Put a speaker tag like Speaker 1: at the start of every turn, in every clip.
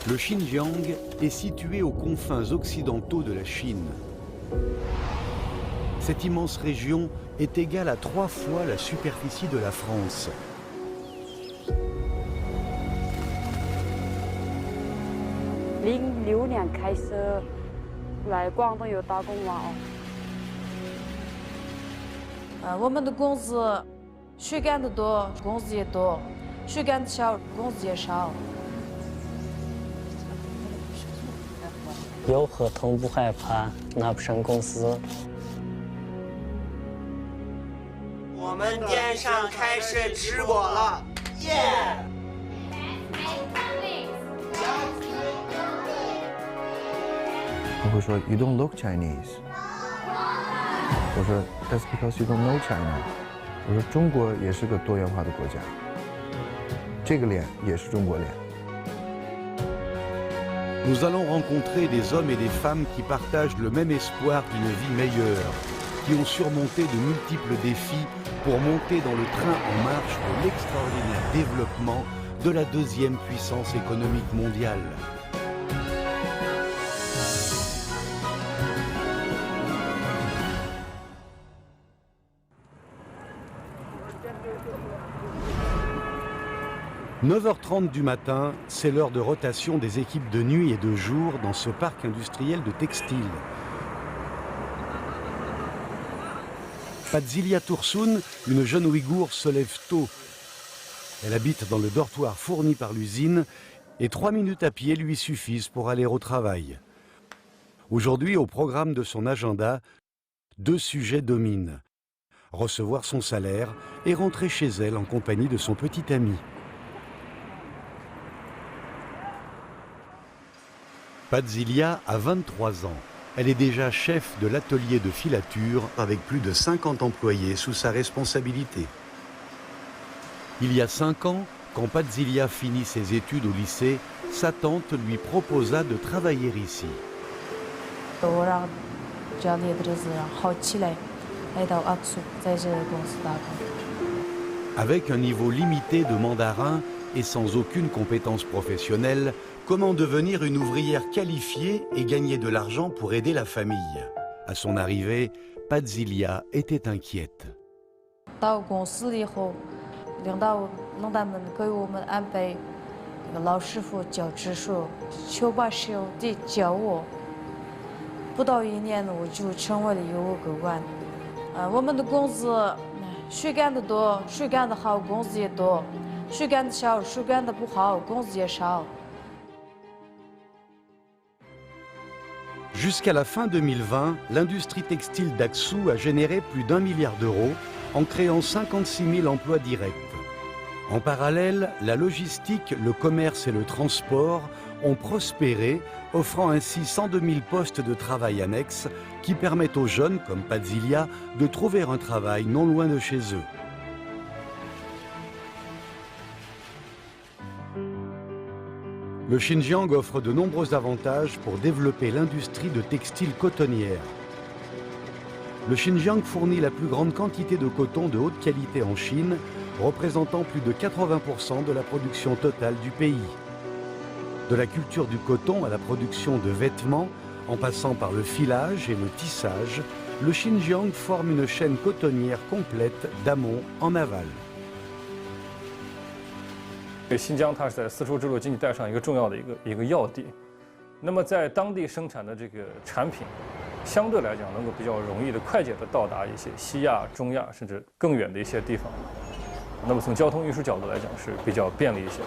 Speaker 1: Le Xinjiang est situé aux confins occidentaux de la Chine. Cette immense région est égale à 3 fois la superficie de la France.
Speaker 2: 有合同不害怕，拿不上公司。
Speaker 3: 我们店上开始吃果了，耶！
Speaker 4: 他会说 "You don't look Chinese"， 我说 "That's because you don't know China"， 我说中国也是个多元化的国家，这个脸也是中国脸。
Speaker 1: Nous allons rencontrer des hommes et des femmes qui partagent le même espoir d'une vie meilleure, qui ont surmonté de multiples défis pour monter dans le train en marche de l'extraordinaire développement de la deuxième puissance économique mondiale. « 9h30 du matin, c'est l'heure de rotation des équipes de nuit et de jour dans ce parc industriel de textiles. Padzilia Tursun, une jeune Ouïghour, se lève tôt. Elle habite dans le dortoir fourni par l'usine et 3 minutes à pied lui suffisent pour aller au travail. Aujourd'hui, au programme de son agenda, 2 sujets dominent. Recevoir son salaire et rentrer chez elle en compagnie de son petit ami. Padzilia a 23 ans. Elle est déjà chef de l'atelier de filature avec plus de 50 employés sous sa responsabilité. Il y a 5 ans, quand Padzilia finit ses études au lycée, sa tante lui proposa de travailler ici. Avec un niveau limité de mandarin et sans aucune compétence professionnelle, comment devenir une ouvrière qualifiée et gagner de l'argent pour aider la famille? À son arrivée, Padzilia était inquiète. Jusqu'à la fin 2020, l'industrie textile d'Aksou a généré plus d'1 milliard d'euros en créant 56 000 emplois directs. En parallèle, la logistique, le commerce et le transport ont prospéré, offrant ainsi 102 000 postes de travail annexes qui permettent aux jeunes, comme Padzilia, de trouver un travail non loin de chez eux. Le Xinjiang offre de nombreux avantages pour développer l'industrie de textile cotonnière. Le Xinjiang fournit la plus grande quantité de coton de haute qualité en Chine, représentant plus de 80% de la production totale du pays. De la culture du coton à la production de vêtements, en passant par le filage et le tissage, le Xinjiang forme une chaîne cotonnière complète d'amont en aval.
Speaker 5: 新疆它是在丝绸之路经济带上一个重要的一个要地，那么在当地生产的这个产品，相对来讲能够比较容易的、快捷的到达一些西亚、中亚甚至更远的一些地方。那么从交通运输角度来讲是比较便利一些。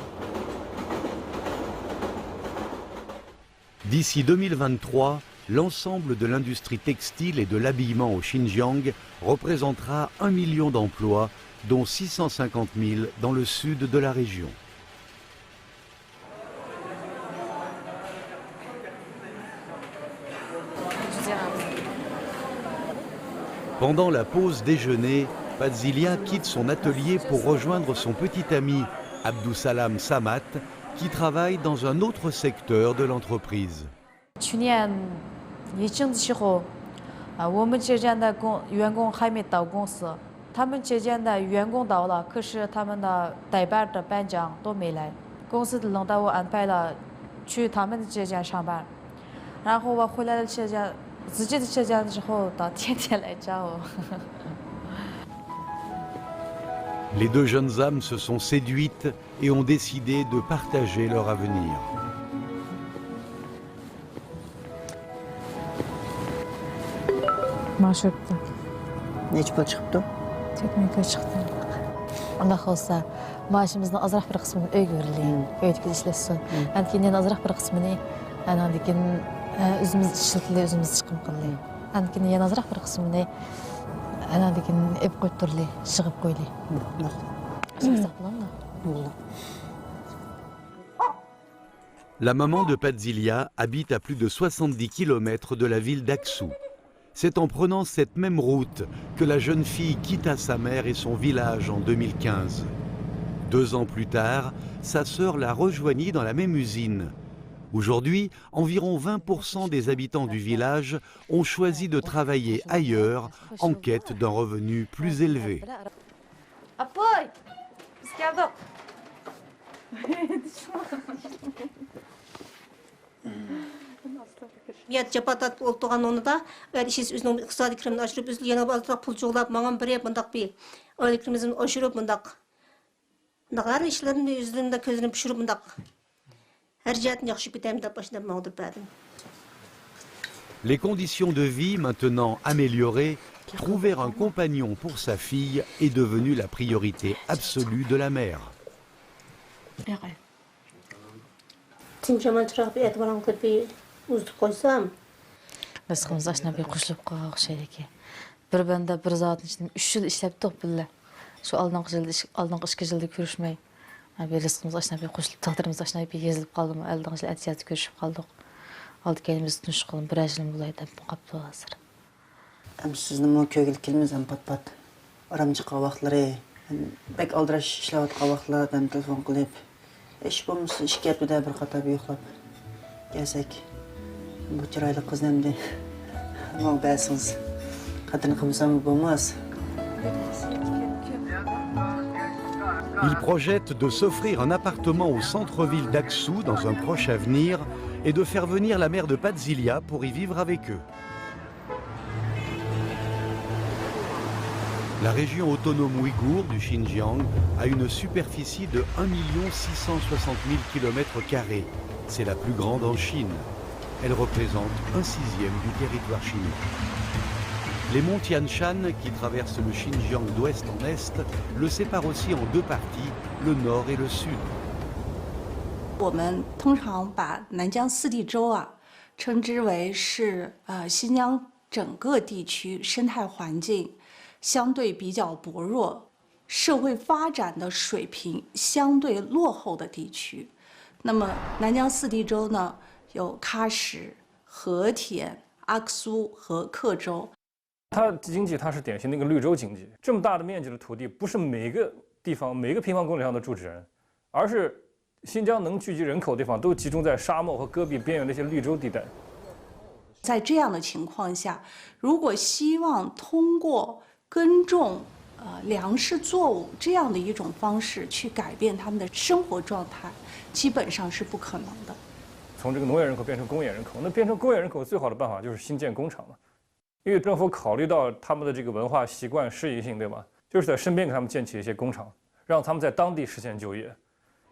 Speaker 1: D'ici 2023, l'ensemble de l'industrie textile et de l'habillement au Xinjiang représentera 1 million d'emplois, dont 650 000 dans le sud de la région. Pendant la pause déjeuner, Padzilia quitte son atelier pour rejoindre son petit ami, Abdussalam Samat, qui travaille dans un autre secteur de l'entreprise.
Speaker 6: 去年疫情的时候，我们这边的员工还没到公司，他们这边的员工到了，可是他们的代班的班长都没来。公司的领导我安排了去他们的浙江上班，然后我回来了浙江，自己的浙江之后，他天天来找我。
Speaker 1: Les deux jeunes âmes se sont séduites et ont décidé de partager leur avenir.
Speaker 6: Maşıktı.
Speaker 7: Neçe pul çıktı?
Speaker 6: Tekmekle çıktı. Allah olsa maaşımızın azraq bir kısmını öyle verildi. Öyle işlesin. Ankinden azraq bir kısmını anadikin özümüz işletildi, özümüz çıkım kıldı. Ankinden yan azraq bir kısmını anadikin ev koyturdu, çıkıp koydu.
Speaker 1: La maman de Padzilia habite à plus de 70 km de la ville d'Aksou. C'est en prenant cette même route que la jeune fille quitta sa mère et son village en 2015. 2 ans plus tard, sa sœur la rejoignit dans la même usine. Aujourd'hui, environ 20% des habitants du village ont choisi de travailler ailleurs en quête d'un revenu plus élevé.
Speaker 8: Japatat oltuğan onu da işsiz üzünün iqtisadi kirimini aşırıp üzülü yana bazırak pul çoğulap mağan bire bundak bir öyle kirimizin aşırıp bundak her işlerini üzülünde közünü pişirip bundak her cihetin yakışıp bitem de başında mağdur bədim.
Speaker 1: Les conditions de vie maintenant améliorées, trouver un compagnon pour sa fille est devenu la priorité absolue de la mère.
Speaker 8: Timşaman çırak bir et varan bir uzduk koysam.
Speaker 6: Rızkımız aşına bir kuşlup koyaq şeydeki. Bir bende bir zatın içinde 3 yıl işleptik bile. Şu aldığın 2 yılda görüşmeyi. Bir rızkımız aşına bir kuşlup, taqdirimiz aşına bir gezilip kaldım. Aldığın için etiyatı görüşüp kaldık. Aldık elimizi tunç kılın, bir ajılım bulaydı. Bu kaptı hazır.
Speaker 7: Sizin o köygül kelimiz pat. Aramcıqa vaxtları, bek aldıraş işləvatqa vaxtlar, ben telefon qılıb. İş bulmuşsa iş gelip de bir qata bir yoxlap. Gelsek, bu çıraylı kız nemdi. Ama bəsiniz, qadını qımsam bulmaz.
Speaker 1: Il projette de s'offrir un appartement au centre-ville d'Aksou dans un proche avenir et de faire venir la mère de Padzilia pour y vivre avec eux. La région autonome ouïghour du Xinjiang a une superficie de 1 660 000 km². C'est la plus grande en Chine. Elle représente 1/6 du territoire chinois. Les monts Tian Shan, qui traversent le Xinjiang d'ouest en est, le séparent aussi en 2 parties, le nord et le sud.
Speaker 9: 我们通常把南疆四地洲称之为是新疆整个地区生态环境相对比较薄弱、社会发展的水平相对落后的地区。那么南疆四地洲呢，有喀什、和田、阿克苏和克州。
Speaker 5: 它经济它是典型的一个绿洲经济，这么大的面积的土地，不是每个地方每个平方公里上都住着人，而是新疆能聚集人口的地方都集中在沙漠和戈壁边缘的一些绿洲地带。
Speaker 9: 在这样的情况下，如果希望通过耕种粮食作物这样的一种方式去改变他们的生活状态，基本上是不可能的。
Speaker 5: 从这个农业人口变成工业人口，那变成工业人口最好的办法就是新建工厂了，因为政府考虑到他们的这个文化习惯适宜性，对吧？就是在身边给他们建起一些工厂，让他们在当地实现就业。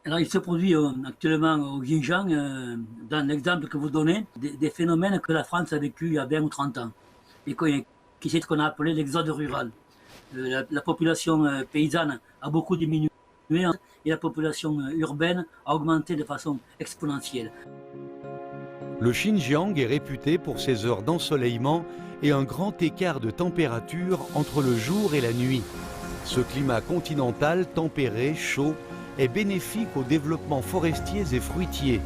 Speaker 10: Alors, il se produit actuellement au Xinjiang, dans l'exemple que vous donnez, des phénomènes que la France a vécu il y a 20 ou 30 ans, et qui c'est ce qu'on a appelé l'exode rural. La population paysanne a beaucoup diminué et la population urbaine a augmenté de façon exponentielle.
Speaker 1: Le Xinjiang est réputé pour ses heures d'ensoleillement et un grand écart de température entre le jour et la nuit. Ce climat continental, tempéré, chaud, est bénéfique au développement forestiers et fruitiers.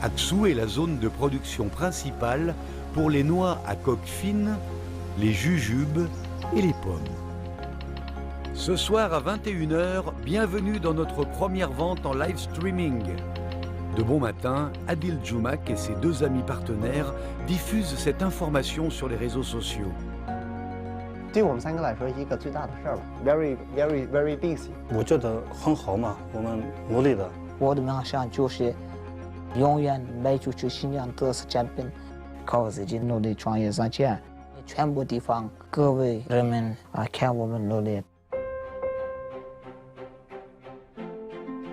Speaker 1: Aksou est la zone de production principale pour les noix à coque fine, les jujubes et les pommes. Ce soir à 21h, bienvenue dans notre première vente en live streaming. De bon matin, Adil Djoumak et ses 2 amis partenaires diffusent cette information sur les réseaux sociaux.
Speaker 11: 对我们3个来说，一个最大的事儿吧 ，very busy。
Speaker 12: 我觉得很好嘛，我们努力的。
Speaker 11: 我的梦想就是
Speaker 12: 永远卖出去新疆特色产品，靠自己努力创业赚钱。全部地方各位人们看我们努力。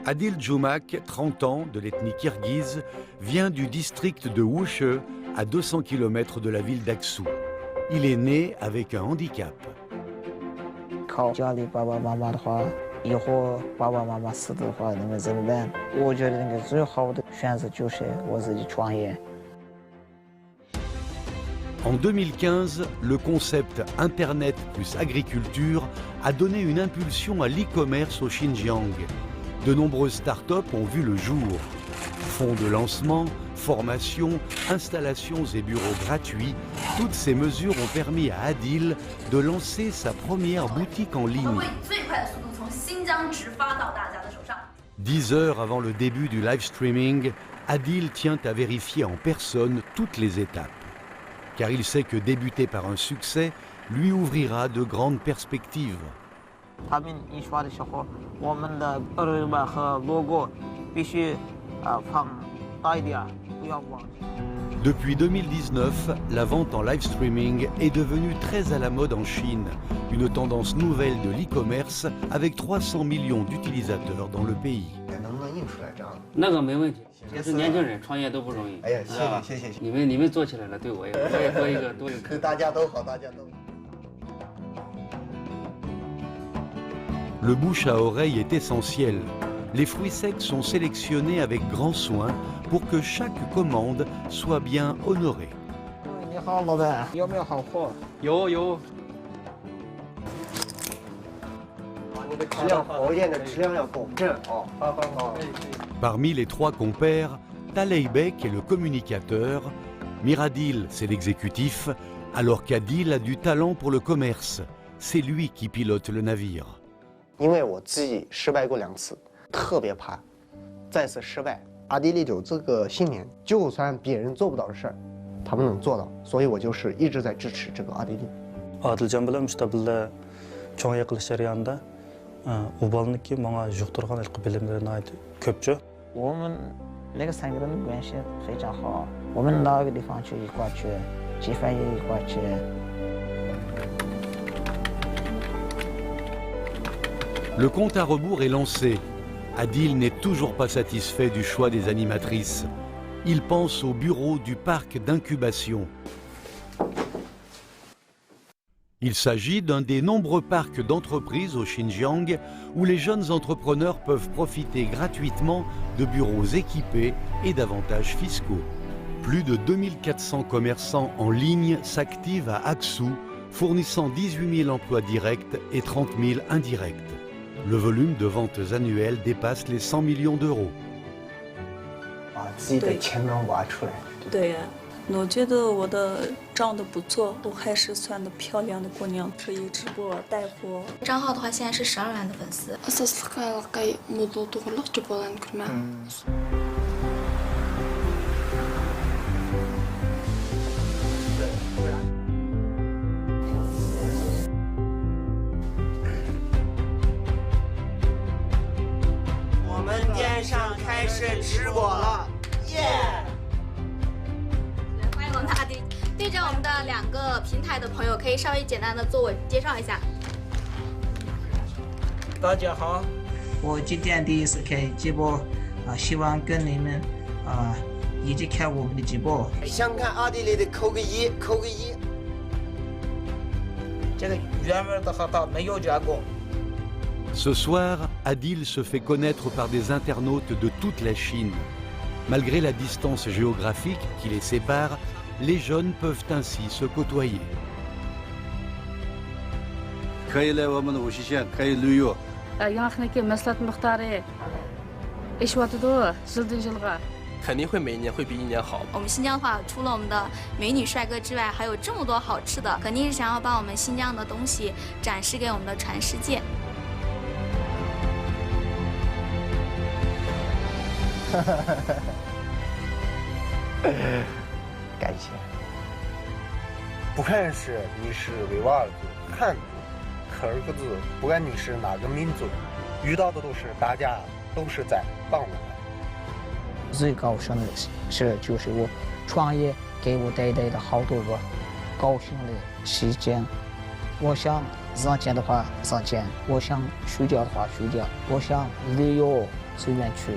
Speaker 1: Adil Djoumak, 30 ans, de l'ethnie kirghize, vient du district de Wushe, à 200 km de la ville d'Aksou. Il est né avec un handicap.
Speaker 12: 靠家里爸爸妈妈的话，以后爸爸妈妈死的话，那么怎么办？我觉得那个最好的选择就是我自己创业。
Speaker 1: En 2015, le concept Internet plus agriculture a donné une impulsion à l'e-commerce au Xinjiang. De nombreuses startups ont vu le jour. Fonds de lancement, formation, installations et bureaux gratuits, toutes ces mesures ont permis à Adil de lancer sa première boutique en ligne. 10 heures avant le début du live streaming, Adil tient à vérifier en personne toutes les étapes. Car il sait que débuter par un succès lui ouvrira de grandes perspectives. Depuis 2019, la vente en live streaming est devenue très à la mode en Chine, une tendance nouvelle de l'e-commerce avec 300 millions d'utilisateurs dans le pays.
Speaker 2: 那个没问题，其实年轻人创业都不容易。哎呀，谢谢。你们做起来了，对我也多一个。对大家都好，大家都好。
Speaker 1: Le bouche à oreille est essentiel. Les fruits secs sont sélectionnés avec grand soin pour que chaque commande soit bien honorée.
Speaker 12: 你好，老板，有没有好货？
Speaker 2: 有。
Speaker 1: Parmi les 3 compères, Taleibek est le communicateur, Miradil c'est l'exécutif, alors qu'Adil a du talent pour le commerce. C'est lui qui pilote le navire.
Speaker 11: 因为我自己失败过2次，特别怕再次失败。阿迪力有这个信念，就算别人做不到的事儿，他们能做到，所以我就是一直在支持这个阿迪力。
Speaker 13: Adiljon bilan mustabilla cho'ng qilish jarayonida u bolniki menga yuqtirgan ilk bilimlari ko'pchi.
Speaker 12: 我们那个3个人的关系非常好，我们哪个地方去一块去，吃饭也一块去。
Speaker 1: Le compte à rebours est lancé. Adil n'est toujours pas satisfait du choix des animatrices. Il pense au bureau du parc d'incubation. Il s'agit d'un des nombreux parcs d'entreprises au Xinjiang où les jeunes entrepreneurs peuvent profiter gratuitement de bureaux équipés et d'avantages fiscaux. Plus de 2400 commerçants en ligne s'activent à Aksou, fournissant 18 000 emplois directs et 30 000 indirects. Le volume de ventes annuelles dépasse les 100 millions d'euros.
Speaker 11: 把自己的潜能挖出来。
Speaker 9: 对呀，我觉得我的长得不错，我还是算的漂亮的姑娘，可以直播带货。
Speaker 14: 账号的话，现在是12万的粉丝。
Speaker 3: 我们电商开始直播了，耶！
Speaker 14: 欢迎我们的阿迪。对着我们的2个平台的朋友，可以稍微简单的自我介绍一下。
Speaker 12: 大家好，我今天第一次开直播，希望跟你们一起看我们的直播。
Speaker 3: 想看阿迪力的扣个1，扣个1。
Speaker 12: 这个原味的核桃没有加工。
Speaker 1: Ce soir, Adil se fait connaître par des internautes de toute la Chine. Malgré la distance géographique qui les sépare, les jeunes peuvent ainsi se côtoyer.
Speaker 15: 可以来我们的无锡县，可以旅游。
Speaker 16: yangniki mahsulot miqdori eshyapti yildan yilga
Speaker 17: 肯定会每一年会比一年好。
Speaker 14: 我们新疆的话，除了我们的美女帅哥之外，还有这么多好吃的，肯定是想要把我们新疆的东西展示给我们的全世界。
Speaker 11: 感谢。不看是你是维吾尔族、汉族、柯尔克族，不管你是哪个民族，遇到的都是大家都是在帮我们。
Speaker 12: 最高兴的事就是我创业给我带来的好多个高兴的时间。我想挣钱的话挣钱，我想睡觉的话睡觉，我想旅游随便去。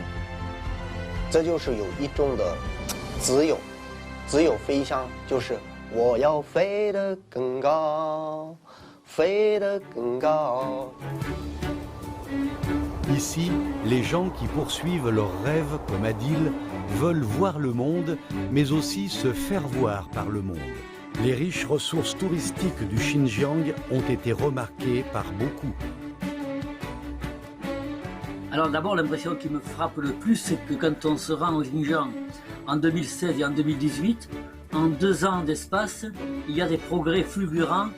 Speaker 11: 这就是有一种的自由飞翔，就是我要飞得更高，飞得更高。
Speaker 1: Ici, les gens qui poursuivent leurs rêves, comme Adil, veulent voir le monde, mais aussi se faire voir par le monde. Les riches ressources touristiques du Xinjiang ont été remarquées par beaucoup.
Speaker 10: Alors d'abord, l'impression qui me frappe le plus, c'est que quand on se rend au Xinjiang en 2016 et en 2018, en 2 ans d'espace, il y a des progrès fulgurants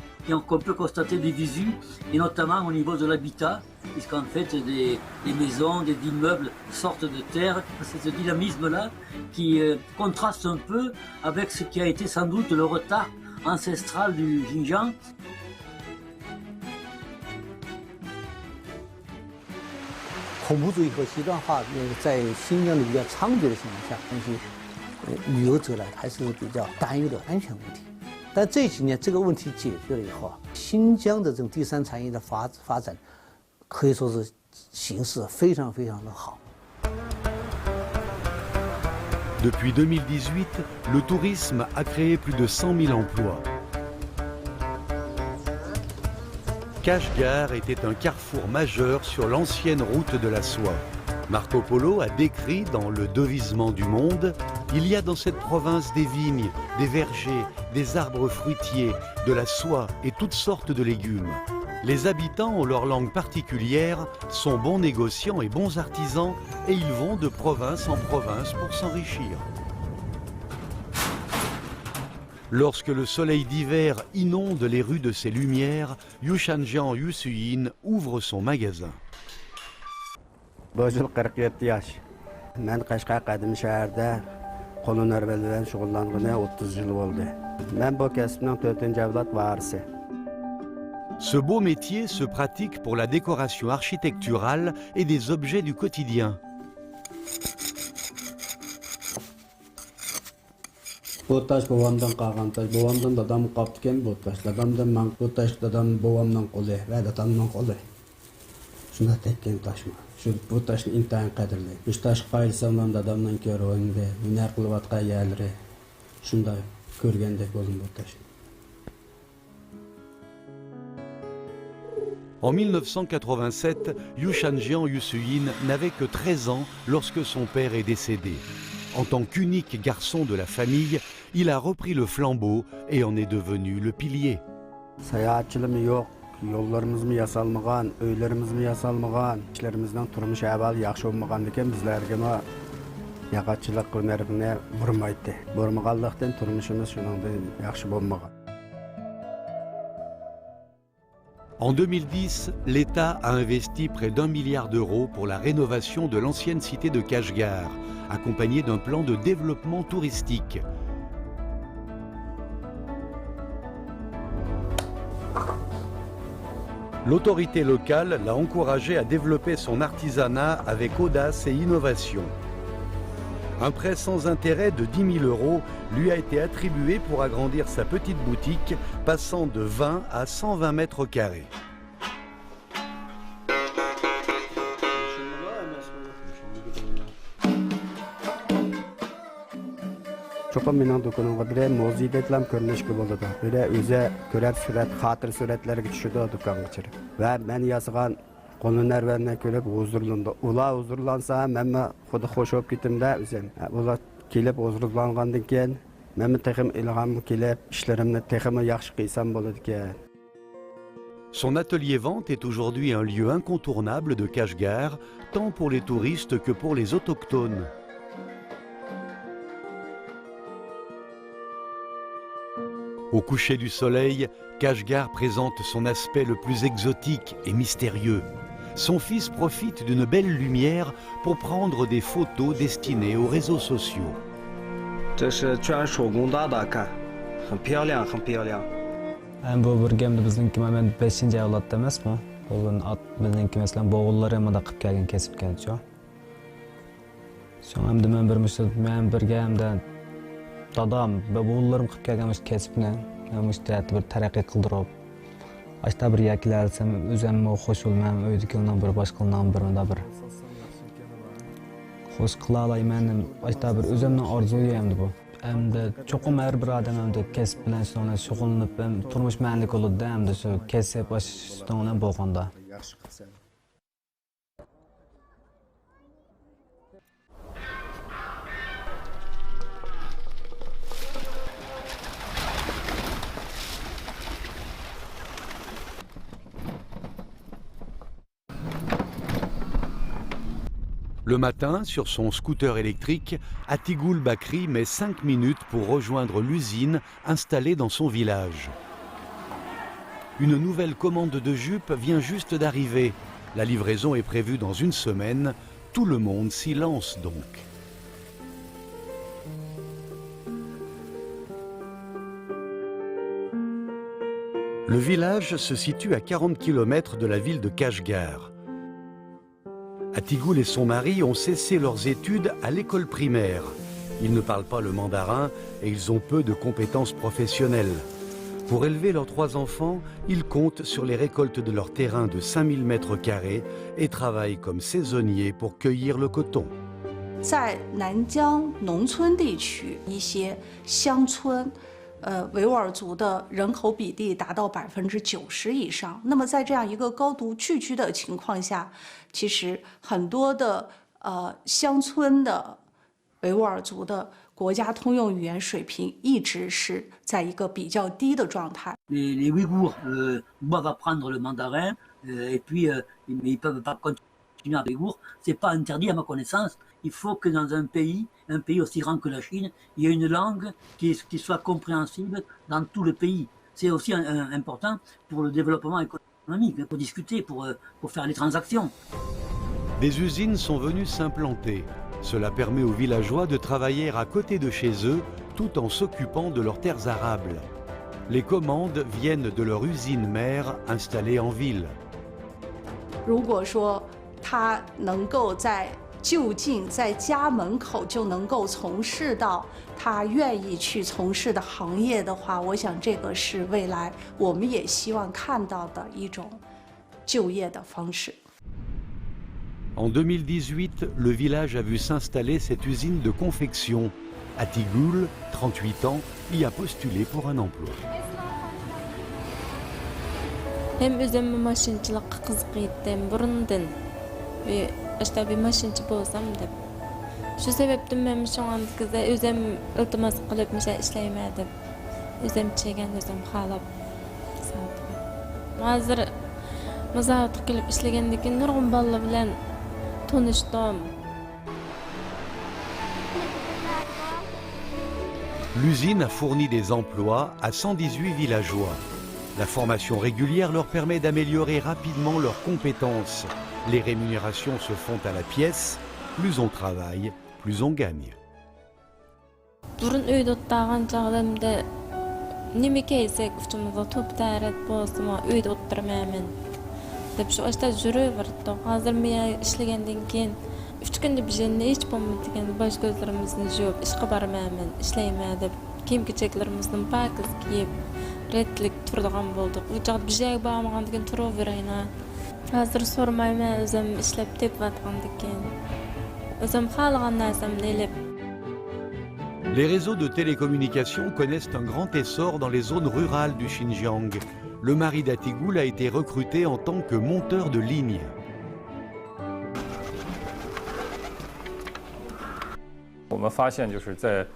Speaker 10: qu'on peut constater des visu, et notamment au niveau de l'habitat, puisqu'en fait des maisons, des immeubles sortent de terre. C'est ce dynamisme-là qui contraste un peu avec ce qui a été sans doute le retard ancestral du Xinjiang.
Speaker 1: Depuis 2018, le tourisme a créé plus de 100 000 emplois. Kashgar était un carrefour majeur sur l'ancienne route de la soie. Marco Polo a décrit dans Le devisement du monde, il y a dans cette province des vignes, des vergers, des arbres fruitiers, de la soie et toutes sortes de légumes. Les habitants ont leur langue particulière, sont bons négociants et bons artisans et ils vont de province en province pour s'enrichir. Lorsque le soleil d'hiver inonde les rues de ses lumières, Yushanjian Yusuyin ouvre son magasin.
Speaker 18: Bu yıl 47 yaş. Ben Qashqar Qadim shaharda qo'lun arba bilan shug'ullanganiga 30 yil bo'ldi. Men bu kasbning 4-avlod varisi.
Speaker 1: Ce beau métier se pratique pour la décoration architecturale et des objets du quotidien.
Speaker 18: Bu taş babamdan qalgan taş. Babamdan dadam qaptıken bu taş. Dadamdan men bu taş dadam babamdan qo'li va dadamdan qo'li. Shunda tekkan taşma. Bu taşni intayin qadrlaydi. Bu taş qayilsam dadamdan ko'rganda, hunar qilayotgan yerlari shunday ko'rgandek bo'ldim bu taşni.
Speaker 1: En 1987, Yushanjian Yusuyin n'avait que 13 ans lorsque son père est décédé. En tant qu'unique garçon de la famille, il a repris le flambeau et en est devenu le pilier.
Speaker 18: Sayahatçılığım yok, yollarımız mı yasalmagan, öylerimiz mi yasalmagan, işlerimizden turmuş ahval yaxşı olmaganlıkken bizlerge ma yaqatçılık hünerine vurmaydı. Vurmaganlıktan turmuşumuz şunundan yaxşı olmagan.
Speaker 1: En 2010, l'État a investi près d'1 milliard d'euros pour la rénovation de l'ancienne cité de Kashgar, accompagné d'un plan de développement touristique. L'autorité locale l'a encouragé à développer son artisanat avec audace et innovation. Un prêt sans intérêt de 10 000 euros lui a été attribué pour agrandir sa petite boutique, passant de 20 à 120 mètres carrés.
Speaker 18: Çoxum mening do'konimga bir muzeydan ko'rinishga bo'ladi. Bir o'zi ko'rib surat, xotir suratlarga tushadi do'konga ichida. Va men yozagan qo'llarni ko'rib huzurlandi. Ular huzurlansa, men xuddi xush bo'lib ketimda o'zim. Ular kelib huzurlangandan keyin men texim ilhom kelib ishlarimni texim yaxshi qilsam bo'ladi ekan.
Speaker 1: Son atelier vente est aujourd'hui un lieu incontournable de Kashgar, tant pour les touristes que pour les autochtones. Au coucher du soleil, Kashgar présente son aspect le plus exotique et mystérieux. Son fils profite d'une belle lumière pour prendre des photos destinées aux réseaux sociaux.
Speaker 19: Bu burgamda bizniki men 5-avlodda emasmi? Bu bizniki masalan bo'g'illar ham unda qilib kelgan kesib keldi. Şoň hem de men bir müştet men birge hem de dadam ve oğullarım qıp kelgenmiş kesipne hem işte bir terakki kıldyryp aşta bir yakilärsem özüme hoş bolmam öýdükilden bir başgalanan birinde bir hoş kıla alayman aşta bir özümden arzuýaýamdy bu. Hem de çokum her bir adam hem de kesip bilen şoňa şogulanyp hem turmuş mäňlik boldy hem de şu kesip başyňdan bolganda.
Speaker 1: Le matin, sur son scooter électrique, Atigoul Bakri met 5 minutes pour rejoindre l'usine installée dans son village. Une nouvelle commande de jupes vient juste d'arriver. La livraison est prévue dans une semaine. Tout le monde s'y lance donc. Le village se situe à 40 km de la ville de Kashgar. Atigoul et son mari ont cessé leurs études à l'école primaire. Ils ne parlent pas le mandarin et ils ont peu de compétences professionnelles. Pour élever leurs 3 enfants, ils comptent sur les récoltes de leur terrain de 5000 m² et travaillent comme saisonniers pour cueillir le coton.
Speaker 9: 在南疆农村地区，一些乡村，维吾尔族的人口比例达到90%以上。那么在这样一个高度聚居的情况下，其实很多的乡村的维吾尔族的国家通用语言水平一直是在一个比较低的状态。
Speaker 10: Les Ouïghours doivent apprendre le mandarin et puis mais ils peuvent pas continuer à ouïghour. C'est pas interdit à ma connaissance. Il faut que dans un pays aussi grand que la Chine, il y ait une langue qui soit compréhensible dans tout le pays. C'est aussi important pour le développement économique, pour discuter, pour faire les transactions.
Speaker 1: Des usines sont venues s'implanter. Cela permet aux villageois de travailler à côté de chez eux tout en s'occupant de leurs terres arables. Les commandes viennent de leur usine mère installée en ville.
Speaker 9: 如果说他能够在就近在家门口就能够从事到他愿意去从事的行业的话，我想这个是未来我们也希望看到的一种就业的方式。
Speaker 1: En 2018, le village a vu s'installer cette usine de confection. Atigoul, 38 ans, y a postulé pour un emploi.
Speaker 6: Hem özüm maşinçilikka kızıqytdym burundan. Ve işte bir maşinçi bolsam dep. Şu sebepden men şoňa özüm iltimas qılıp meşe işleýmädim. Özüm çegen özüm halap. Hazır mazawatga kelip işlegendikin nurgun balla bilen tanışdym.
Speaker 1: L'usine a fourni des emplois à 118 villageois. La formation régulière leur permet d'améliorer rapidement leurs compétences. Les rémunérations se font à la pièce. Plus on travaille, plus on gagne.
Speaker 6: Burun öýde otagan çagdamda nime keýsek üçümizde top täret bolsa öýde oturmaýmyn. Dep şu açda jüreberdi. Hazır men işlegenden keyin 3 günde bizde hiç bolmadygan baş gözlerimizni jöp işe barmaýmyn, işleýmädim. Kiyim-kecheklerimizden pakiz giyip retlik turdygan boldyk. Bu çagda bizde barmagandygan turu berýän. Hazır sormaýmän özüm işlep tep batgandyken. Özüm halagan narsamny elep.
Speaker 1: Les réseaux de télécommunications connaissent un grand essor dans les zones rurales du Xinjiang. Le mari d'Atigoul a été recruté en tant que monteur de ligne.
Speaker 5: 我们发现就是在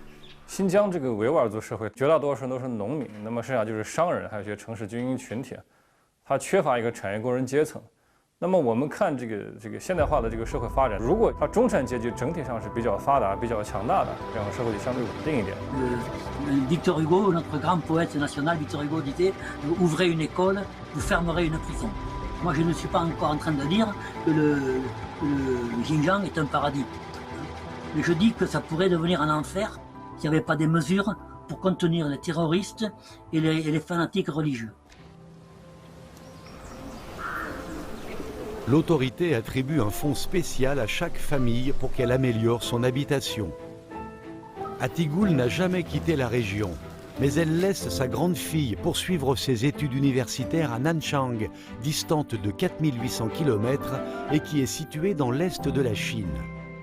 Speaker 5: 新疆这个维吾尔族社会，绝大多数都是农民，那么剩下就是商人，还有一些城市精英群体，它缺乏一个产业工人阶层。那么我们看这个现代化的这个社会发展，如果它中产阶级整体上是比较发达、比较强大的，这样社会就相对稳定一点。
Speaker 10: Victor Hugo, notre grand poète national, Victor Hugo disait ouvrez une école, vous fermerez une prison. Moi, je ne suis pas encore en train de dire que le Xinjiang est un paradis. Mais je dis que ça pourrait devenir un enfer s'il n'y avait pas des mesures pour contenir les terroristes et les fanatiques religieux.
Speaker 1: L'autorité attribue un fonds spécial à chaque famille pour qu'elle améliore son habitation. Atigoul n'a jamais quitté la région, mais elle laisse sa grande fille poursuivre ses études universitaires à Nanchang, distante de 4800 km et qui est située dans l'est de la Chine.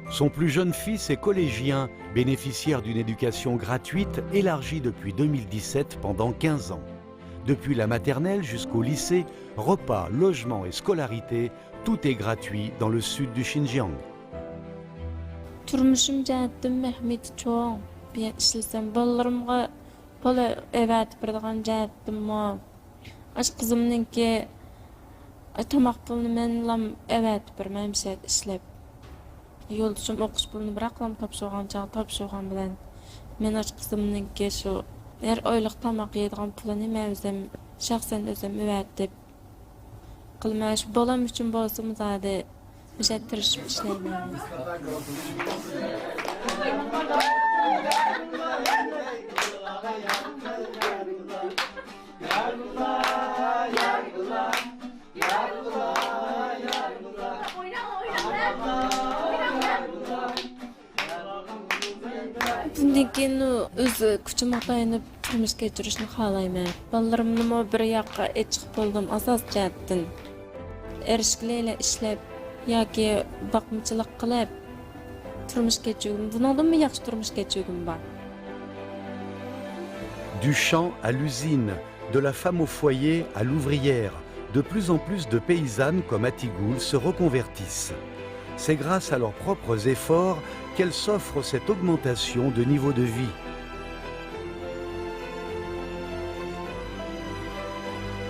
Speaker 1: Son plus jeune fils est collégien, bénéficiaire d'une éducation gratuite élargie depuis 2017 pendant 15 ans. Depuis la maternelle jusqu'au lycée, repas, logement et scolarité, tout est gratuit dans le sud du Xinjiang.
Speaker 20: Turmuşum jəhətdən məhmət çoğ. Ben işləsəm, balalarımğa bola əvət birdiğən cəhətdim var. Aş qızımınki tamaq pulunu mənlam əvət birməmişət işləb. Yoldaşım oqış pulunu bıraqlam tapşırğan çağ tapşırğan bilen. Men aş qızımınki şu her oylıq tamaq yediğən pulunu mən özüm şəxsən özüm əvət deb qılmaş bolam üçün bolsam zadə müzəttirişib işləyəm. Bundan keyin o'zi kuchimga tayanib turmush kechirishni xohlayman. Balalarımni bir yoqqa chiqib bo'ldim asos jihatdan. Erishkilayla ishlab yoki boqimchilik qilib turmush kechirdim. Bundan mı yaxshi turmush kechirdim bor.
Speaker 1: Du champ à l'usine, de la femme au foyer à l'ouvrière, de plus en plus de paysannes comme Atigoul se reconvertissent. C'est grâce à leurs propres efforts qu'elles s'offrent cette augmentation de niveau de vie.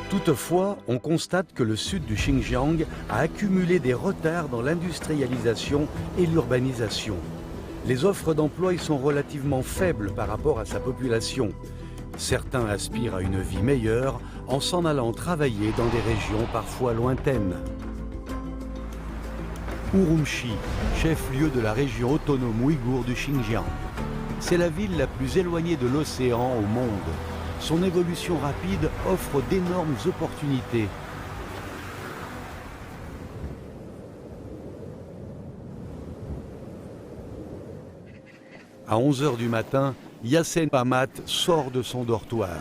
Speaker 1: Toutefois, on constate que le sud du Xinjiang a accumulé des retards dans l'industrialisation et l'urbanisation. Les offres d'emploi y sont relativement faibles par rapport à sa population. Certains aspirent à une vie meilleure en s'en allant travailler dans des régions parfois lointaines. Urumqi, chef-lieu de la région autonome ouïghour du Xinjiang. C'est la ville la plus éloignée de l'océan au monde. Son évolution rapide offre d'énormes opportunités. À 11 h du matin, Yassen Pamat sort de son dortoir.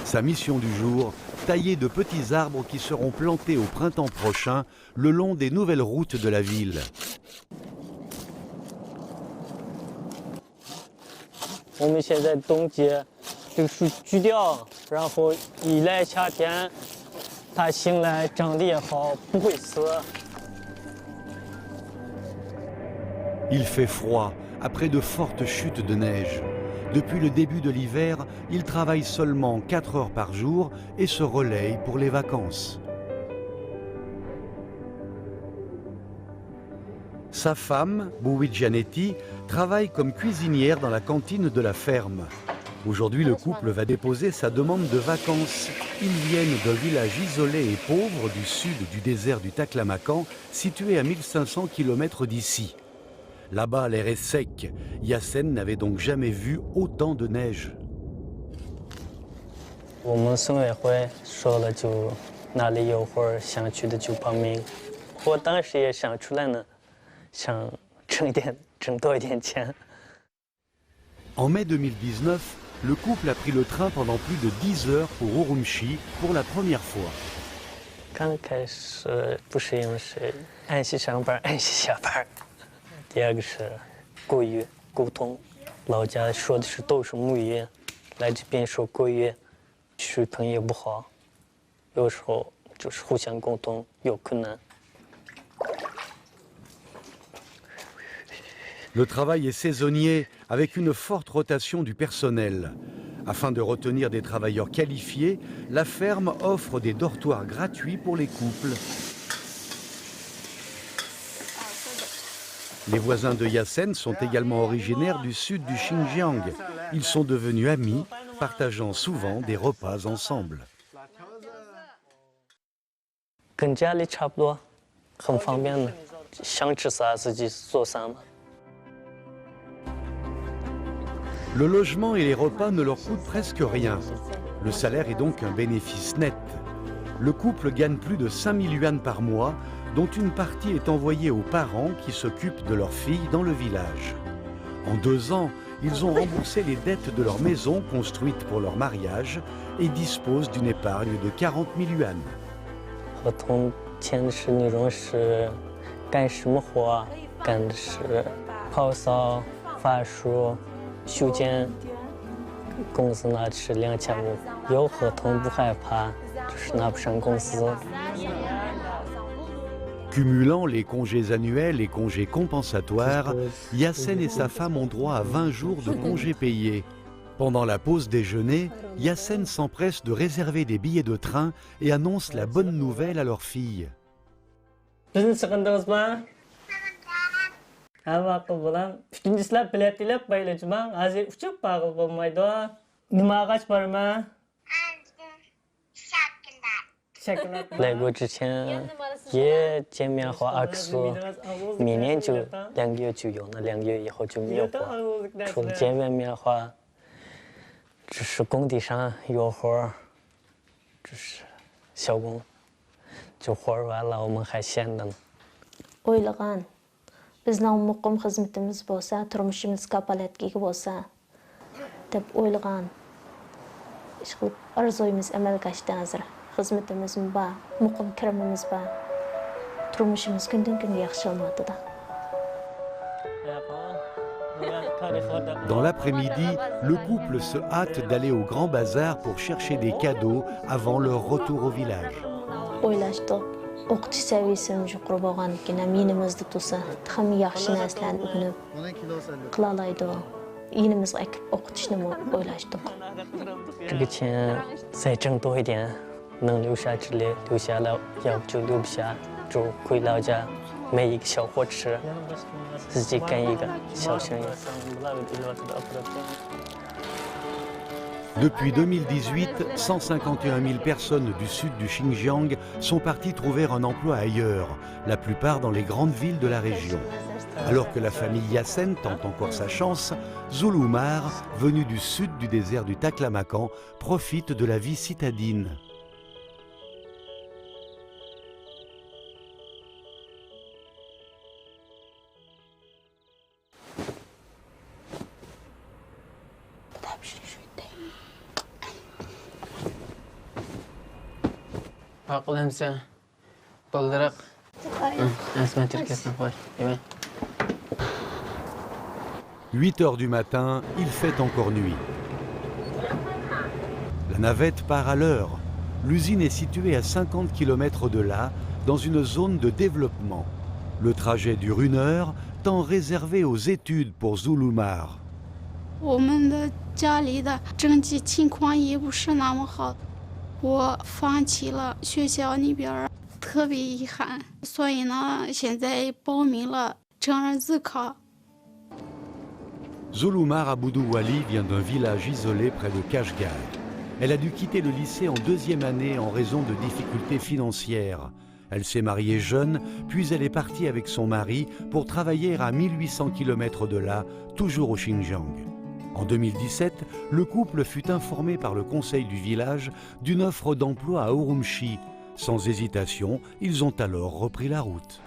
Speaker 1: Sa mission du jour, tailler de petits arbres qui seront plantés au printemps prochain le long des nouvelles routes de la ville. Il fait froid, après de fortes chutes de neige. Depuis le début de l'hiver, il travaille seulement 4 heures par jour et se relaye pour les vacances. Sa femme, Bouwi Gianetti, travaille comme cuisinière dans la cantine de la ferme. Aujourd'hui, le couple va déposer sa demande de vacances. Ils viennent d'un village isolé et pauvre du sud du désert du Taklamakan, situé à 1500 km d'ici. Là-bas, l'air est sec. Yassen n'avait donc jamais vu autant de neige. En mai 2019, le couple a pris le train pendant plus de 10 heures pour Urumqi pour la première fois.
Speaker 21: 刚开始不适应是按时上班，按时下班。第二个是国语沟通，老家说的是都是母语，来这边说国语，水平也不好，有时候就是互相沟通有困难。
Speaker 1: Le travail est saisonnier, avec une forte rotation du personnel. Afin de retenir des travailleurs qualifiés, la ferme offre des dortoirs gratuits pour les couples. Les voisins de Yassen sont également originaires du sud du Xinjiang. Ils sont devenus amis, partageant souvent des repas ensemble.
Speaker 21: 跟家里差不多，很方便的，想吃啥自己做啥嘛。
Speaker 1: Le logement et les repas ne leur coûtent presque rien. Le salaire est donc un bénéfice net. Le couple gagne plus de 5000 yuan par mois, dont une partie est envoyée aux parents qui s'occupent de leurs filles dans le village. En 2 ans, ils ont remboursé les dettes de leur maison construite pour leur mariage et disposent d'une épargne de 40 000 yuan.
Speaker 21: 合同签的是那种是干什么活，干的是泡澡、发梳、修剪，工资拿的是2500，有合同不害怕，就是拿不上工资。
Speaker 1: Cumulant les congés annuels et congés compensatoires, Yassen et sa femme ont droit à 20 jours de congés payés. Pendant la pause déjeuner, Yassen s'empresse de réserver des billets de train et annonce la bonne nouvelle à leur fille.
Speaker 4: Ойлаған, біздің мұқым қызметіміз болса, тұрмышымыз капалетке болса, деп ойлаған. Işqilib arzoyimiz əməlgə aşdı hazır. Xizmetimiz var, muqim kirimimiz var. Turmuşumuz gündən-günə yaxşı olmadı da.
Speaker 1: Dans l'après-midi, le couple se hâte d'aller au grand bazar pour chercher des cadeaux avant leur retour au village.
Speaker 4: Oylaşdıq. Oqutish saviyasimiz yuqori bo'lganligini menimizda tursa, ham yaxshi narsalarni o'rganib qila oladi. Yinimizga akib o'qitishni o'ylashdik.
Speaker 21: 这个钱再挣多一点，能留下这里留下来，要不就留不下，就回老家买一个小货吃，自己干一个小生意。
Speaker 1: Depuis 2018, 151 000 personnes du sud du Xinjiang sont parties trouver un emploi ailleurs, la plupart dans les grandes villes de la région. Alors que la famille Yassen tente encore sa chance, Zulumar, venu du sud du désert du Taklamakan, profite de la vie citadine.
Speaker 2: Aqlamsan, boldiraq. Asma tirkasini qo'y.
Speaker 1: 8 heures du matin, il fait encore nuit. La navette part à l'heure. L'usine est située à 50 km de là, dans une zone de développement. Le trajet dure 1 heure, temps réservé aux études pour Zulumar.
Speaker 22: 我们的家里的经济情况也不是那么好。 我放弃了学校那边，特别遗憾，所以呢，现在报名了成人自考。
Speaker 1: Zulumar Aboudouwali vient d'un village isolé près de Kashgar. Elle a dû quitter le lycée en 2e année en raison de difficultés financières. Elle s'est mariée jeune, puis elle est partie avec son mari pour travailler à 1800 km de là, toujours au Xinjiang. En 2017, le couple fut informé par le conseil du village d'une offre d'emploi à Urumqi. Sans hésitation, ils ont alors repris la route.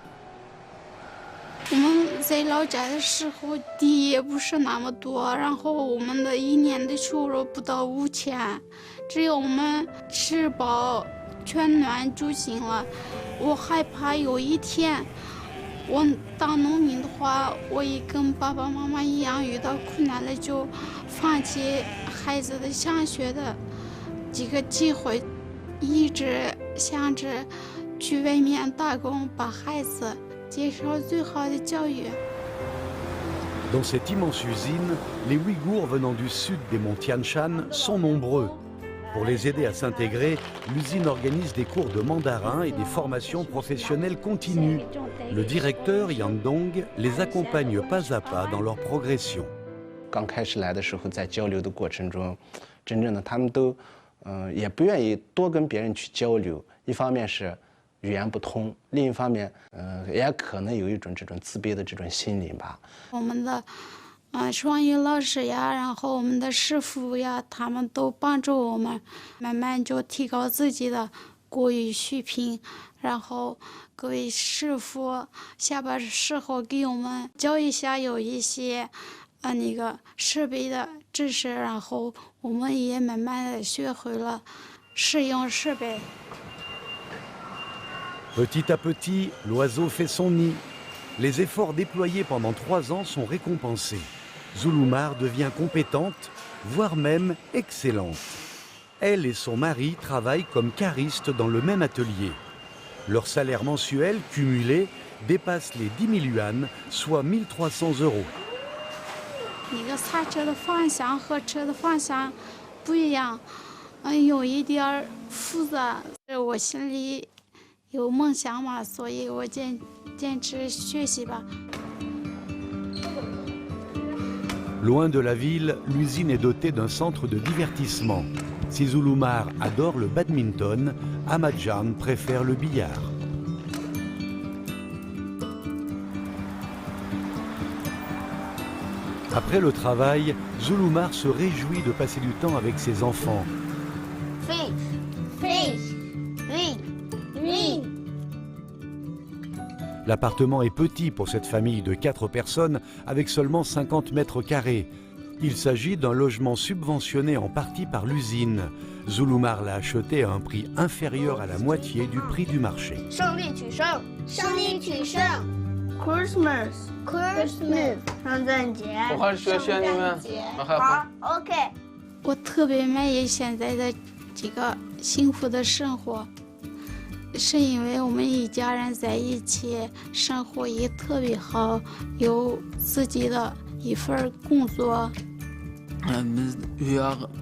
Speaker 22: 我们在老家的时候，地也不是那么多，然后我们的1年的收入不到5000，只有我们吃饱全暖就行了。我害怕有一天。 我当农民的话，我也跟爸爸妈妈一样，遇到困难了就放弃孩子的上学的这个机会，一直想着去外面打工，把孩子接受最好的教育。
Speaker 1: Dans cette immense usine, les Ouïghours venant du sud des monts Tian Shan sont nombreux. Pour les aider à s'intégrer, l'usine organise des cours de mandarin et des formations professionnelles continues. Le directeur Yang Dong les accompagne pas à pas dans leur progression.
Speaker 11: 刚开始来的时候，在交流的过程中，真正的他们都，也不愿意多跟别人去交流。一方面是语言不通，另一方面，也可能有一种这种自卑的这种心理吧。
Speaker 22: 我们的。 双语老师呀，然后我们的师傅呀，他们都帮助我们，慢慢就提高自己的过于虚拼，然后各位师傅下班时候给我们教一下有一些那个设备的知识，然后我们也慢慢的学会了使用设备。
Speaker 1: Petit à petit, l'oiseau fait son nid. Les efforts déployés pendant 3 ans sont récompensés. Zulumar devient compétente, voire même excellente. Elle et son mari travaillent comme caristes dans le même atelier. Leur salaire mensuel cumulé dépasse les 10 000 yuan, soit 1 300 €.
Speaker 22: 那个踩车的方向和车的方向不一样，有一点复杂。我心里有梦想嘛，所以我坚持学习吧。
Speaker 1: Loin de la ville, l'usine est dotée d'un centre de divertissement. Si Zulumar adore le badminton, Ahmadjan préfère le billard. Après le travail, Zulumar se réjouit de passer du temps avec ses enfants. L'appartement est petit pour cette famille de 4 personnes avec seulement 50 mètres carrés. Il s'agit d'un logement subventionné en partie par l'usine. Zulumar l'a acheté à un prix inférieur à la moitié du prix du marché.
Speaker 22: Christmas， 圣诞节，
Speaker 17: 我还是学你们，
Speaker 22: 好 ，OK。我特别满意现在的这个幸福的生活，是因为我们一家人在一起，生活也特别好，有自己的一份工作。
Speaker 7: Biz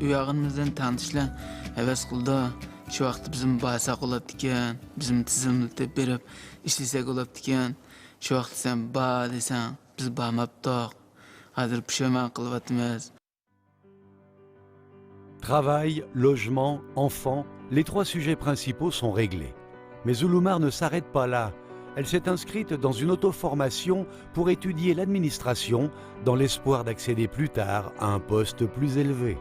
Speaker 7: uyog'imizdan tanishlar havas qildi. Shu vaqt bizim basak bo'ladi ekan, bizim tizimlatib berib ishlasak bo'ladi ekan. Shu vaqt sen ba desang, biz bormabdik. Hozir pushaymon qilyapmiz.
Speaker 1: Travail, logement, enfants, les 3 sujets principaux sont réglés. Mais Zulumar ne s'arrête pas là. Elle s'est inscrite dans une auto-formation pour étudier l'administration dans l'espoir d'accéder plus tard à un poste plus élevé.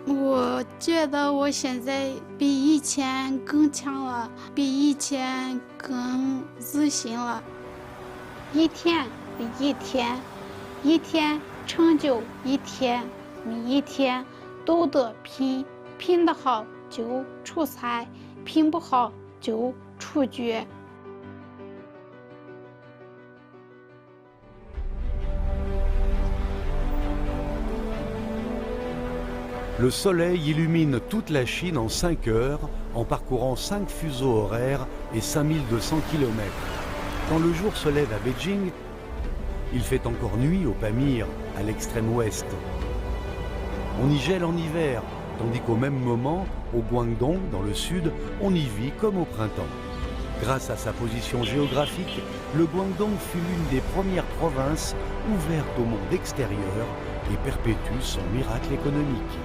Speaker 22: 我觉得我现在比以前更强了，比以前更自信了。一天比一天，一天成就一天，比一天都得拼，拼得好就出彩，拼不好就出局。
Speaker 1: Le soleil illumine toute la Chine en 5 heures en parcourant 5 fuseaux horaires et 5200 km. Quand le jour se lève à Beijing, il fait encore nuit au Pamir, à l'extrême ouest. On y gèle en hiver, tandis qu'au même moment, au Guangdong, dans le sud, on y vit comme au printemps. Grâce à sa position géographique, le Guangdong fut l'une des premières provinces ouvertes au monde extérieur et perpétue son miracle économique.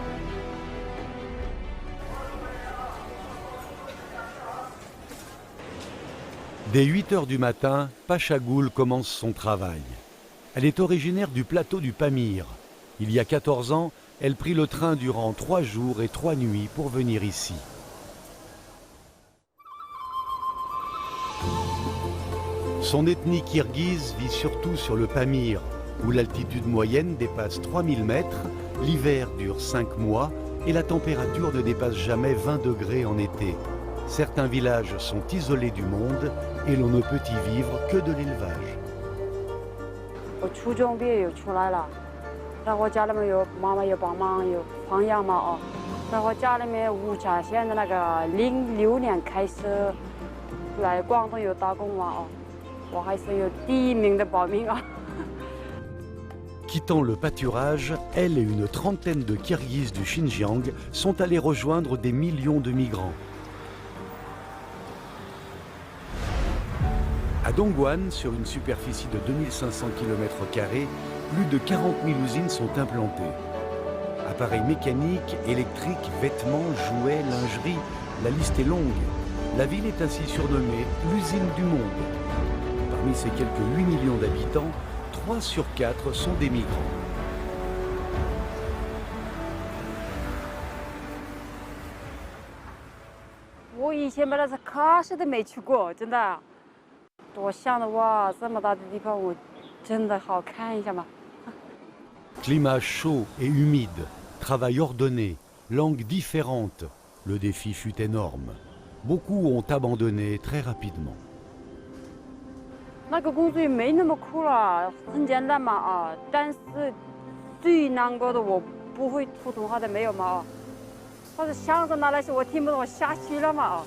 Speaker 1: Dès 8 heures du matin, Pachagoul commence son travail. Elle est originaire du plateau du Pamir. Il y a 14 ans, elle prit le train durant 3 jours et 3 nuits pour venir ici. Son ethnie kirghize vit surtout sur le Pamir, où l'altitude moyenne dépasse 3000 mètres, l'hiver dure 5 mois et la température ne dépasse jamais 20 degrés en été. Certains villages sont isolés du monde et l'on ne peut y vivre que de l'élevage.
Speaker 8: 我初中毕业又出来了，然后家里面有妈妈有帮忙有放养嘛哦，然后家里面物价现在那个06年开始来广东有打工嘛哦，我还是有第一名的报名啊。
Speaker 1: Quittant le pâturage, elle et une trentaine de Kirghizes du Xinjiang sont allés rejoindre des millions de migrants. À Dongguan, sur une superficie de 2500 km², plus de 40 000 usines sont implantées. Appareils mécaniques, électriques, vêtements, jouets, lingerie, la liste est longue. La ville est ainsi surnommée l'usine du monde. Parmi ces quelques 8 millions d'habitants, 3 sur 4 sont des migrants.
Speaker 8: 以前本来是卡西都没去过，真的。多想着哇，这么大的地方，我真的好看一下嘛。
Speaker 1: Climat chaud et humide, travail ordonné, langues différentes. Le défi fut énorme. Beaucoup ont abandonné très rapidement.
Speaker 8: 那个工作也没那么苦了，很简单嘛啊。但是最难过的我不会普通话的没有嘛啊。他是想着那些我听不懂，我下去了嘛啊。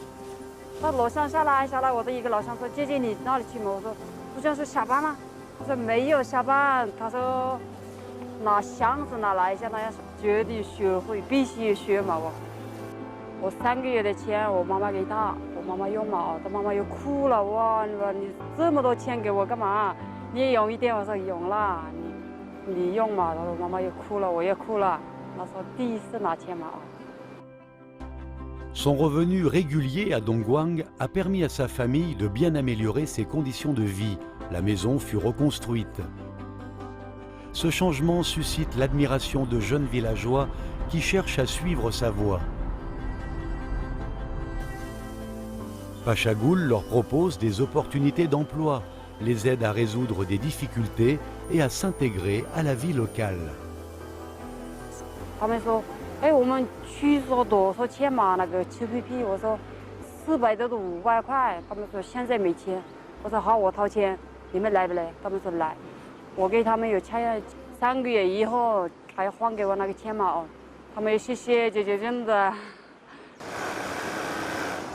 Speaker 8: 他楼上下来，我的一个老乡说：“姐姐你哪里去嘛？”我说：“不像是下班吗？”他说：“没有下班。”他说：“拿箱子拿来一下，那要绝对学会，必须学嘛我3个月的钱我妈妈给他，我妈妈用嘛，他妈妈又哭了，哇，你这么多钱给我干嘛？你也用一点。我说用了，你用嘛。他说妈妈又哭了，我也哭了。那时候第一次拿钱嘛。
Speaker 1: Son revenu régulier à Dongguan a permis à sa famille de bien améliorer ses conditions de vie. La maison fut reconstruite. Ce changement suscite l'admiration de jeunes villageois qui cherchent à suivre sa voie. Pachagoul leur propose des opportunités d'emploi, les aide à résoudre des difficultés et à s'intégrer à la vie locale.
Speaker 8: 他们说：“哎，我们去说多少钱嘛？那个7PP，我说400多到500块。他们说现在没钱。我说好，我掏钱，你们来不来？他们说来。我给他们有钱，3个月以后还要还给我那个钱嘛哦。他们谢谢姐姐，真的。”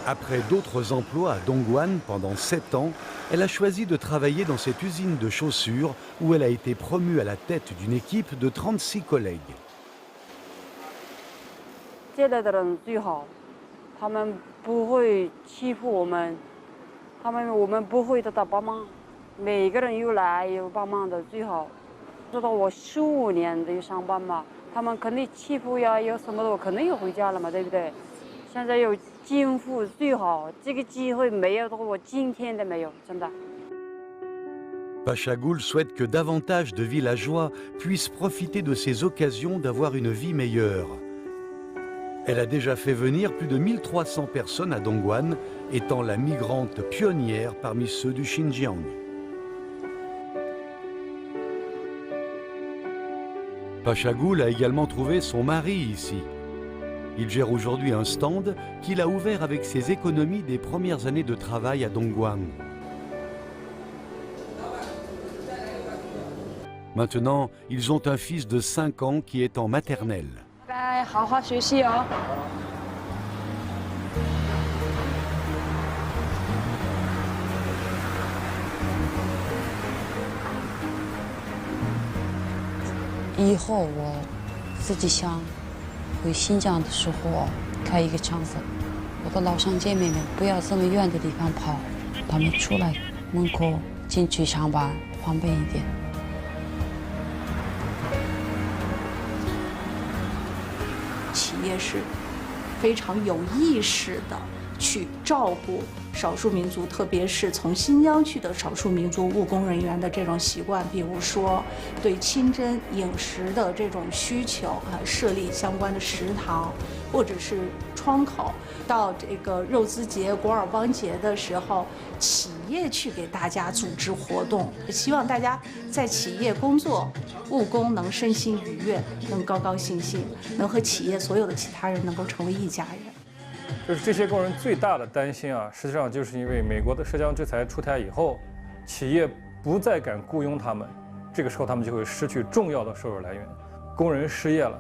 Speaker 1: Après d'autres emplois à Dongguan pendant 7 ans, elle a choisi de travailler dans cette usine de chaussures où elle a été promue à la tête d'une équipe de 36 collègues.
Speaker 8: 接待的人最好，他们不会欺负我们，我们不会得到帮忙，每个人有来有帮忙的最好。知道我15年的上班嘛，他们肯定欺负呀，有什么的我肯定又回家了嘛，对不对？现在有政府最好，这个机会没有的话，我今天都没有，真的。
Speaker 1: Pachagoul souhaite que davantage de villageois puissent profiter de ces occasions d'avoir une vie meilleure. Elle a déjà fait venir plus de 1300 personnes à Dongguan, étant la migrante pionnière parmi ceux du Xinjiang. Pachagoul a également trouvé son mari ici. Il gère aujourd'hui un stand qu'il a ouvert avec ses économies des premières années de travail à Dongguan. Maintenant, ils ont un fils de 5 ans qui est en maternelle.
Speaker 16: 好好学习哦。
Speaker 3: 以后我自己想回新疆的时候开一个厂子，我的老乡姐妹们不要这么远的地方跑，他们出来门口进去上班方便一点。
Speaker 9: 企业是非常有意识的去照顾少数民族，特别是从新疆去的少数民族务工人员的这种习惯，比如说对清真饮食的这种需求设立相关的食堂，或者是窗口。到这个肉孜节、果尔邦节的时候，企业去给大家组织活动，希望大家在企业工作务工能身心愉悦，能高高兴兴，能和企业所有的其他人能够成为一家人。
Speaker 5: 就是这些工人最大的担心啊，实际上就是因为美国的涉疆制裁出台以后，企业不再敢雇佣他们，这个时候他们就会失去重要的收入来源。工人失业了，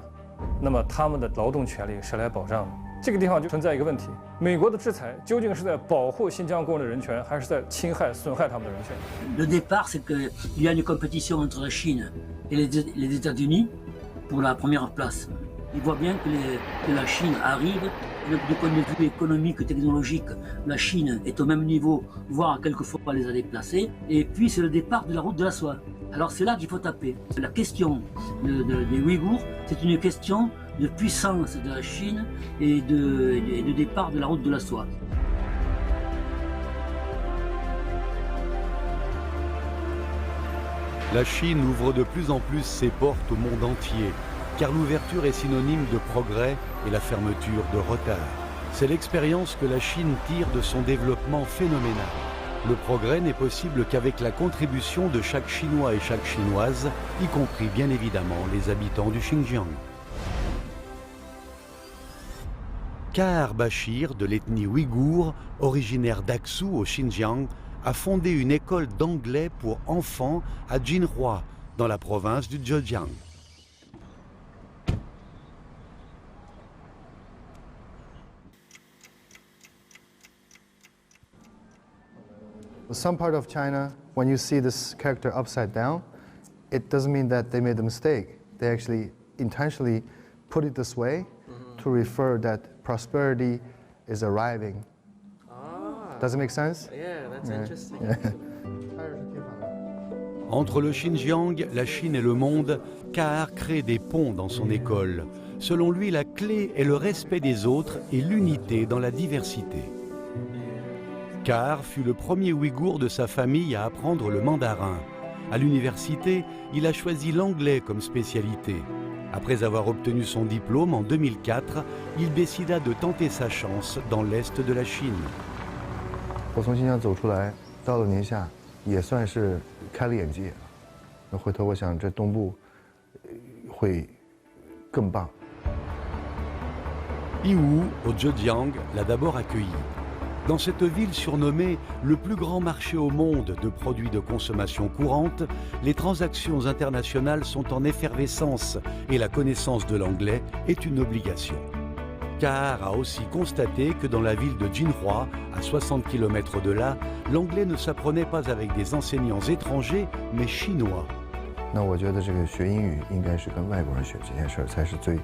Speaker 5: 那么他们的劳动权利谁来保障呢？这个地方就存在一个问题：美国的制裁究竟是在保护新疆工人的人权，还是在侵害、损害他们的人权
Speaker 10: Le départ, c'est qu'il y a une compétition entre la Chine et les États-Unis pour la première place. Ils voient bien que la Chine arrive, du point de vue économique, technologique, la Chine est au même niveau, voire quelquefois les a déplacés. Et puis c'est le départ de la route de la soie. Alors c'est là qu'il faut taper. La question des Ouïghours, c'est une question de puissance de la Chine et de départ de la route de la soie.
Speaker 1: La Chine ouvre de plus en plus ses portes au monde entier, car l'ouverture est synonyme de progrès et la fermeture de retard. C'est l'expérience que la Chine tire de son développement phénoménal. Le progrès n'est possible qu'avec la contribution de chaque Chinois et chaque Chinoise, y compris bien évidemment les habitants du Xinjiang. Kahar Bashir, de l'ethnie ouïghour, originaire d'Aksu au Xinjiang, a fondé une école d'anglais pour enfants à Jinhua, dans la province du Zhejiang.
Speaker 13: Some part of China, when you see this character upside down, it doesn't mean that they made a mistake. They actually intentionally put it this way to refer that prosperity is arriving. Does it make sense?
Speaker 17: Yeah, that's interesting.
Speaker 1: Entre le Xinjiang, la Chine et le monde, Kahar crée des ponts dans son école. Selon lui, la clé est le respect des autres et l'unité dans la diversité. Kahar fut le premier Ouïghour de sa famille à apprendre le mandarin. À l'université, il a choisi l'anglais comme spécialité. Après avoir obtenu son diplôme en 2004, il décida de tenter sa chance dans l'est de la Chine.
Speaker 13: 我从新疆走出来，到了宁夏，也算是开了眼界。那回头我想，这东部会更棒。
Speaker 1: Yiwu, au Zhejiang, l'a d'abord accueilli. Dans cette ville surnommée le plus grand marché au monde de produits de consommation courante, les transactions internationales sont en effervescence et la connaissance de l'anglais est une obligation. Kahar a aussi constaté que dans la ville de Jinhua, à 60 km de là, l'anglais ne s'apprenait pas avec des enseignants étrangers, mais chinois.
Speaker 13: 那我觉得这个学英语应该是跟外国人学这件事才是最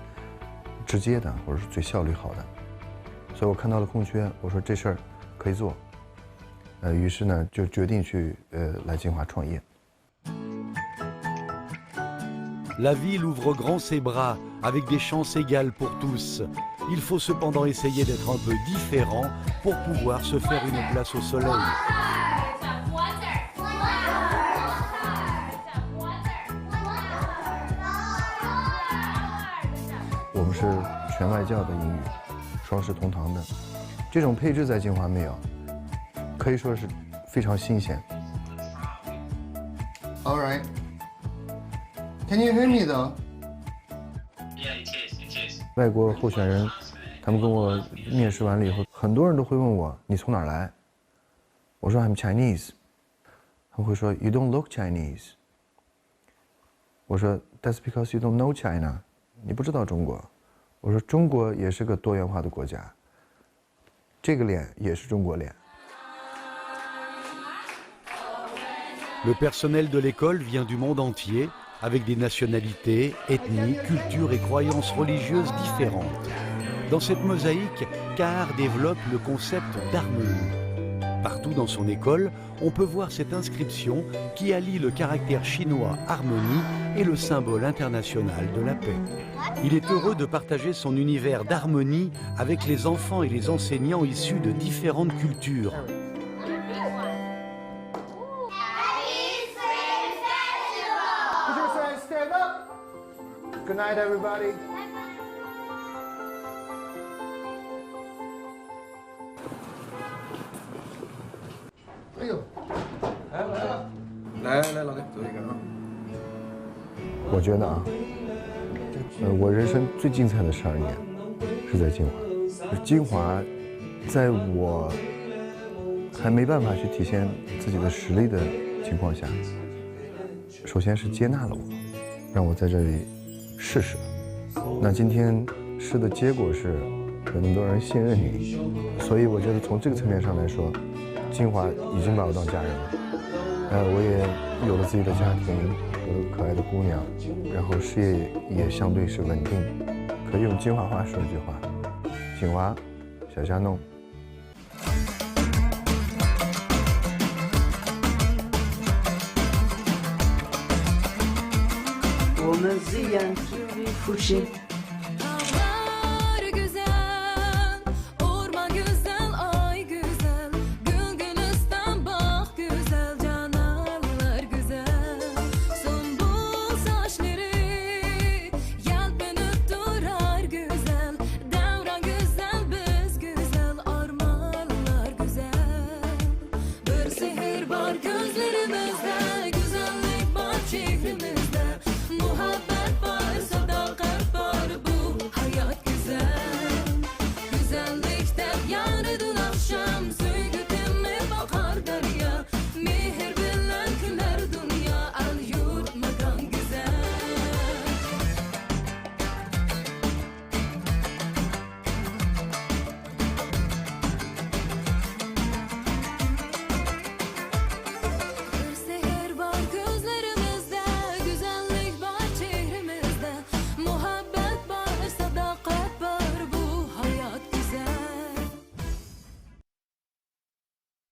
Speaker 13: 直接的，或者是最效率好的。所以我看到了空缺，我说这事儿可以做。于是呢，就决定去来金华创业。
Speaker 1: La ville ouvre grand ses bras, avec des chances égales pour tous. Il faut cependant essayer d'être un peu différent pour pouvoir se faire une place au soleil.
Speaker 13: 我们是全外教的英语，双视同堂的，这种配置在金华没有，可以说是非常新鲜。All right. Can you hear me though?
Speaker 15: Yeah, it is.
Speaker 13: 外国候选人，他们跟我面试完了以后，很多人都会问我你从哪儿来？我说 I'm Chinese。他们会说 You don't look Chinese。我说 That's because you don't know China。你不知道中国。我说中国也是个多元化的国家，这个脸也是中国脸。
Speaker 1: Le personnel de l'école vient du monde entier, avec des nationalités, ethnies, cultures et croyances religieuses différentes. Dans cette mosaïque, Kahar développe le concept d'harmonie. Partout dans son école, on peut voir cette inscription qui allie le caractère chinois harmonie et le symbole international de la paix. Il est heureux de partager son univers d'harmonie avec les enfants et les enseignants issus de différentes cultures.
Speaker 13: Good night, everybody. "我觉得啊，我人生最精彩的12年是在金华。金华，在我还没办法去体现自己的实力的情况下，首先是接纳了我，让我在这里试试。那今天试的结果是有那么多人信任你，所以我觉得从这个层面上来说，金华已经把我当家人了。我也有了自己的家庭，有了可爱的姑娘，然后事业也相对是稳定。可以用金华话说一句话：金华，小家弄。
Speaker 23: 我们虽然只为复兴。